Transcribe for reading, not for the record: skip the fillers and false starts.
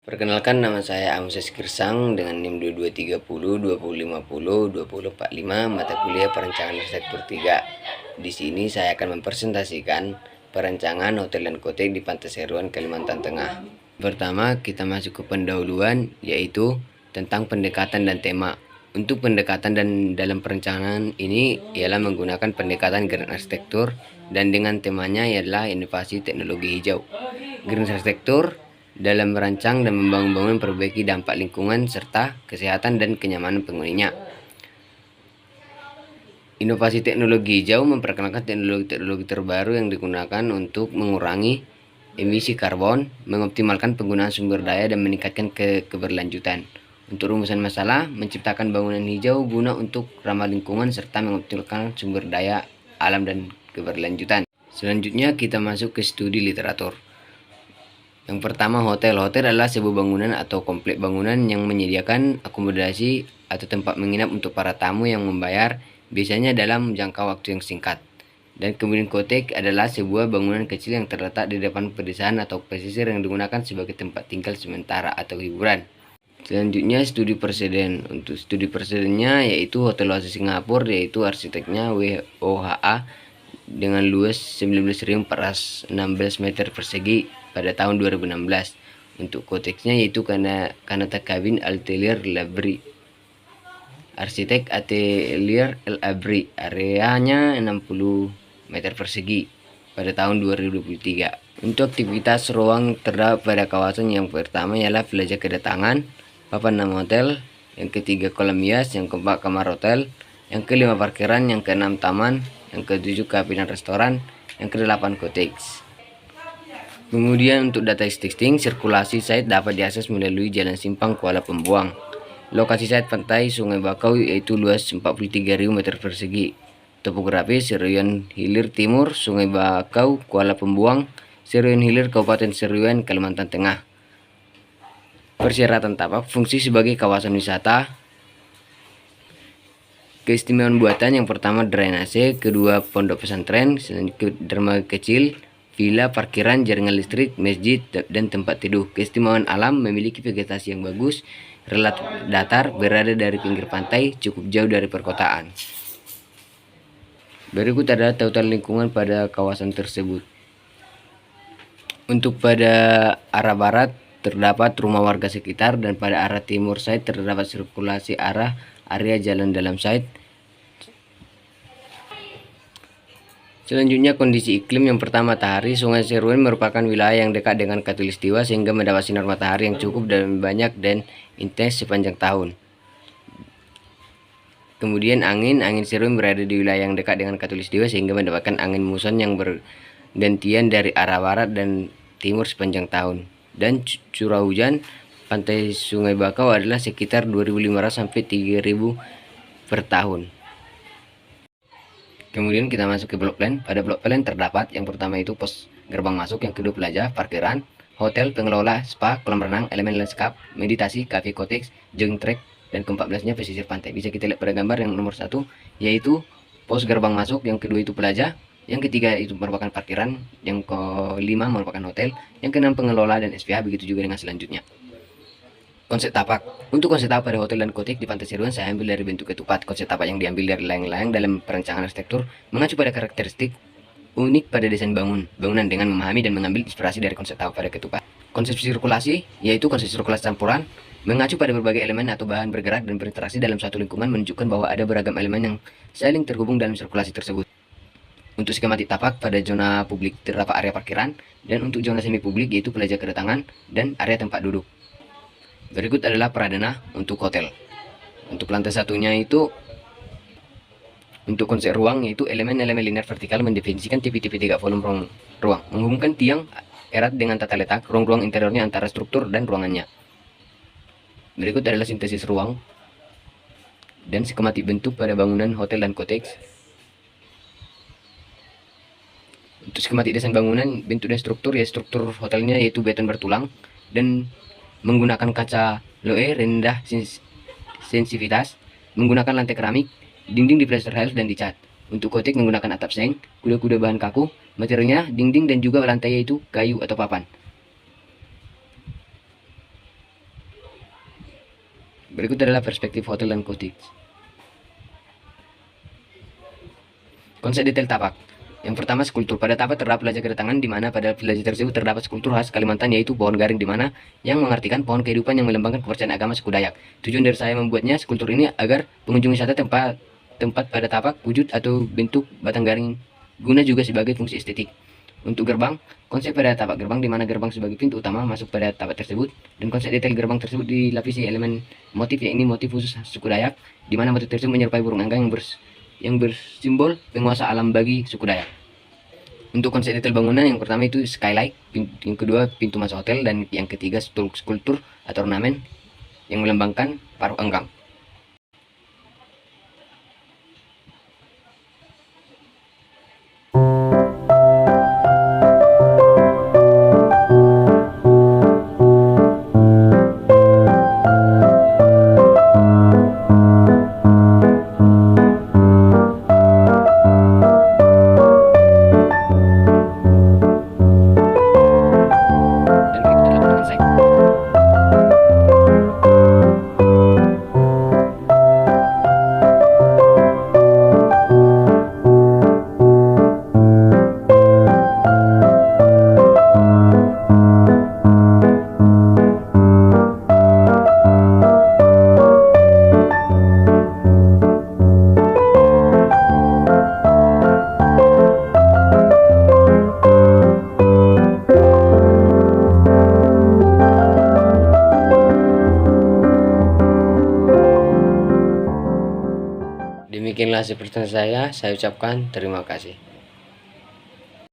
Perkenalkan, nama saya Amses Kirsang dengan NIM 2230 2050 2045, mata kuliah Perencanaan Arsitektur 3. Di sini saya akan mempresentasikan perencanaan hotel dan kotek di Pantai Seruan, Kalimantan Tengah. Pertama, kita masuk ke pendahuluan, yaitu tentang pendekatan dan tema. Untuk pendekatan dan dalam perencanaan ini ialah menggunakan pendekatan Grand Arsitektur, dan dengan temanya ialah inovasi teknologi hijau. Grand Arsitektur dalam merancang dan membangun bangunan memperbaiki dampak lingkungan serta kesehatan dan kenyamanan penghuninya. Inovasi teknologi hijau memperkenalkan teknologi terbaru yang digunakan untuk mengurangi emisi karbon, mengoptimalkan penggunaan sumber daya, dan meningkatkan keberlanjutan. Untuk rumusan masalah, menciptakan bangunan hijau guna untuk ramah lingkungan serta mengoptimalkan sumber daya alam dan keberlanjutan. Selanjutnya kita masuk ke studi literatur. Yang pertama, hotel. Hotel adalah sebuah bangunan atau komplek bangunan yang menyediakan akomodasi atau tempat menginap untuk para tamu yang membayar, biasanya dalam jangka waktu yang singkat. Dan kemudian kotek adalah sebuah bangunan kecil yang terletak di depan pedesaan atau pesisir yang digunakan sebagai tempat tinggal sementara atau hiburan. Selanjutnya, studi presiden. Untuk studi presidennya yaitu Hotel Oasis Singapura, yaitu arsiteknya WOHA dengan luas 19.416 meter persegi pada tahun 2016. Untuk koteksnya yaitu Kanata Cabin Atelier Labri, arsitek Atelier El Abri, areanya 60 meter persegi pada tahun 2023. Untuk aktivitas ruang terdapat pada kawasan yang pertama ialah pelajar kedatangan, papan nama hotel, yang ketiga kolam hias, yang keempat kamar hotel, yang kelima parkiran, yang keenam taman, yang ketujuh kafe dan restoran, yang kedelapan koteks. Kemudian untuk data existing, sirkulasi site dapat diakses melalui Jalan Simpang Kuala Pembuang. Lokasi site pantai Sungai Bakau yaitu luas 43.000 meter persegi. Topografi Seruyan Hilir Timur, Sungai Bakau, Kuala Pembuang, Seruyan Hilir, Kabupaten Seruyan, Kalimantan Tengah. Persyaratan tapak, fungsi sebagai kawasan wisata. Keistimewaan buatan, yang pertama drainase, kedua pondok pesantren, dermaga kecil, villa, parkiran, jaringan listrik, masjid, dan tempat teduh. Keistimewaan alam, memiliki vegetasi yang bagus, relatif datar, berada dari pinggir pantai, cukup jauh dari perkotaan. Berikut adalah tautan lingkungan pada kawasan tersebut. Untuk pada arah barat terdapat rumah warga sekitar, dan pada arah timur site terdapat sirkulasi arah area jalan dalam site. Selanjutnya, kondisi iklim. Yang pertama, matahari. Sungai Seruyan merupakan wilayah yang dekat dengan khatulistiwa sehingga mendapat sinar matahari yang cukup dan banyak dan intens sepanjang tahun. Kemudian angin Seruyan berada di wilayah yang dekat dengan khatulistiwa sehingga mendapatkan angin muson yang bergantian dari arah barat dan timur sepanjang tahun. Dan curah hujan pantai Sungai Bakau adalah sekitar 2.500 sampai 3.000 per tahun. Kemudian kita masuk ke blok plan. Pada blok plan terdapat yang pertama itu pos gerbang masuk, yang kedua pelajar, parkiran, hotel, pengelola, spa, kolam renang, elemen lanskap, meditasi, cafe, koteks, jogging track, dan ke-14-nya pesisir pantai. Bisa kita lihat pada gambar yang nomor 1 yaitu pos gerbang masuk, yang kedua itu pelajar, yang ketiga itu merupakan parkiran, yang kelima merupakan hotel, yang keenam pengelola dan SPA, begitu juga dengan selanjutnya. Konsep tapak. Untuk konsep tapak pada hotel dan kotek di Pantai Seruyan saya ambil dari bentuk ketupat. Konsep tapak yang diambil dari layang-layang dalam perencanaan arsitektur mengacu pada karakteristik unik pada desain bangunan dengan memahami dan mengambil inspirasi dari konsep tapak pada ketupat. Konsep sirkulasi yaitu konsep sirkulasi campuran mengacu pada berbagai elemen atau bahan bergerak dan berinteraksi dalam suatu lingkungan, menunjukkan bahwa ada beragam elemen yang saling terhubung dalam sirkulasi tersebut. Untuk skematik tapak, pada zona publik terdapat area parkiran, dan untuk zona semi publik yaitu pelajar kedatangan dan area tempat duduk. Berikut adalah peradana untuk hotel. Untuk lantai satunya itu untuk konsep ruang yaitu elemen-elemen linear vertikal mendefinisikan tipe-tipe 3 volume ruang, menghubungkan tiang erat dengan tata letak ruang-ruang interiornya antara struktur dan ruangannya. Berikut adalah sintesis ruang dan skematik bentuk pada bangunan hotel dan koteks. Untuk skematik desain bangunan, bentuk dan struktur, ya struktur hotelnya yaitu beton bertulang dan menggunakan kaca loe rendah sensitivitas, menggunakan lantai keramik, dinding di plaster tiles dan dicat. Untuk kotek menggunakan atap seng, kuda-kuda bahan kaku, materialnya dinding dan juga lantai yaitu kayu atau papan. Berikut adalah perspektif hotel dan cottage. Konsep detail tapak. Yang pertama, skulptur. Pada tapak terdapat pelajar kedatangan, di mana pada pelajar tersebut terdapat skulptur khas Kalimantan, yaitu pohon garing, di mana yang mengartikan pohon kehidupan yang melambangkan kepercayaan agama suku Dayak. Tujuan dari saya membuatnya skulptur ini agar pengunjung wisata tempat pada tapak, wujud atau bentuk batang garing guna juga sebagai fungsi estetik. Untuk gerbang, konsep pada tapak gerbang, di mana gerbang sebagai pintu utama masuk pada tapak tersebut, dan konsep detail gerbang tersebut dilapisi elemen motif, yakni motif khusus suku Dayak, di mana motif tersebut menyerupai burung angga yang bersimbol penguasa alam bagi suku Dayak. Untuk konsep detail bangunan, yang pertama itu skylight, yang kedua pintu masuk hotel, dan yang ketiga skulptur atau ornamen yang melambangkan paruh enggang. Demikianlah seperti saya ucapkan terima kasih.